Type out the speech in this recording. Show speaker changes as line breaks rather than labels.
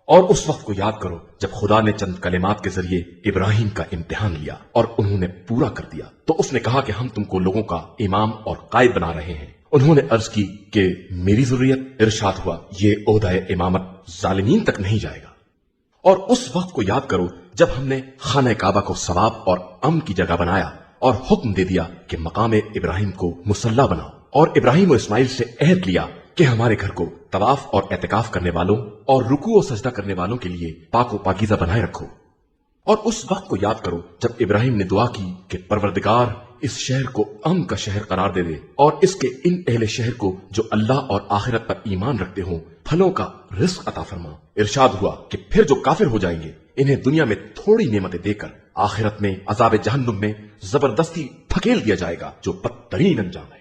और उस वक्त को याद करो जब खुदा ने चंद कलिमात के जरिए इब्राहिम का इम्तिहान लिया और उन्होंने पूरा कर दिया। तो उसने कहा कि हम तुमको लोगों का इमाम और कायद बना रहे हैं। उन्होंने अर्ज की कि मेरी जरूरत। इरशाद हुआ, ये ओहदाए इमामत जालिमीन तक नहीं जाएगा। और उस वक्त को याद करो जब हमने खाने काबा को सवाब और अमन की जगह बनाया और हुक्म दे दिया कि मकाम इब्राहिम को मुसल्ला बनाओ, और इब्राहिम और इस्माइल से अहद लिया कि हमारे घर को तवाफ और एतकाफ करने वालों और रुकू और सजदा करने वालों के लिए पाको पाकीज़ा बनाए रखो। और उस वक्त को याद करो जब इब्राहिम ने दुआ की कि परवरदिगार इस शहर को अमन का शहर करार दे दे और इसके इन अहले शहर को जो अल्लाह और आखिरत पर ईमान रखते हों फलों का रिस्क अता फरमा। इरशाद हुआ कि फिर जो काफिर हो जाएंगे इन्हें दुनिया में थोड़ी नेमतें देकर आखिरत में अजाब जहन्नुम में जबरदस्ती धकेल दिया जाएगा, जो बदतरीन अंजाम है।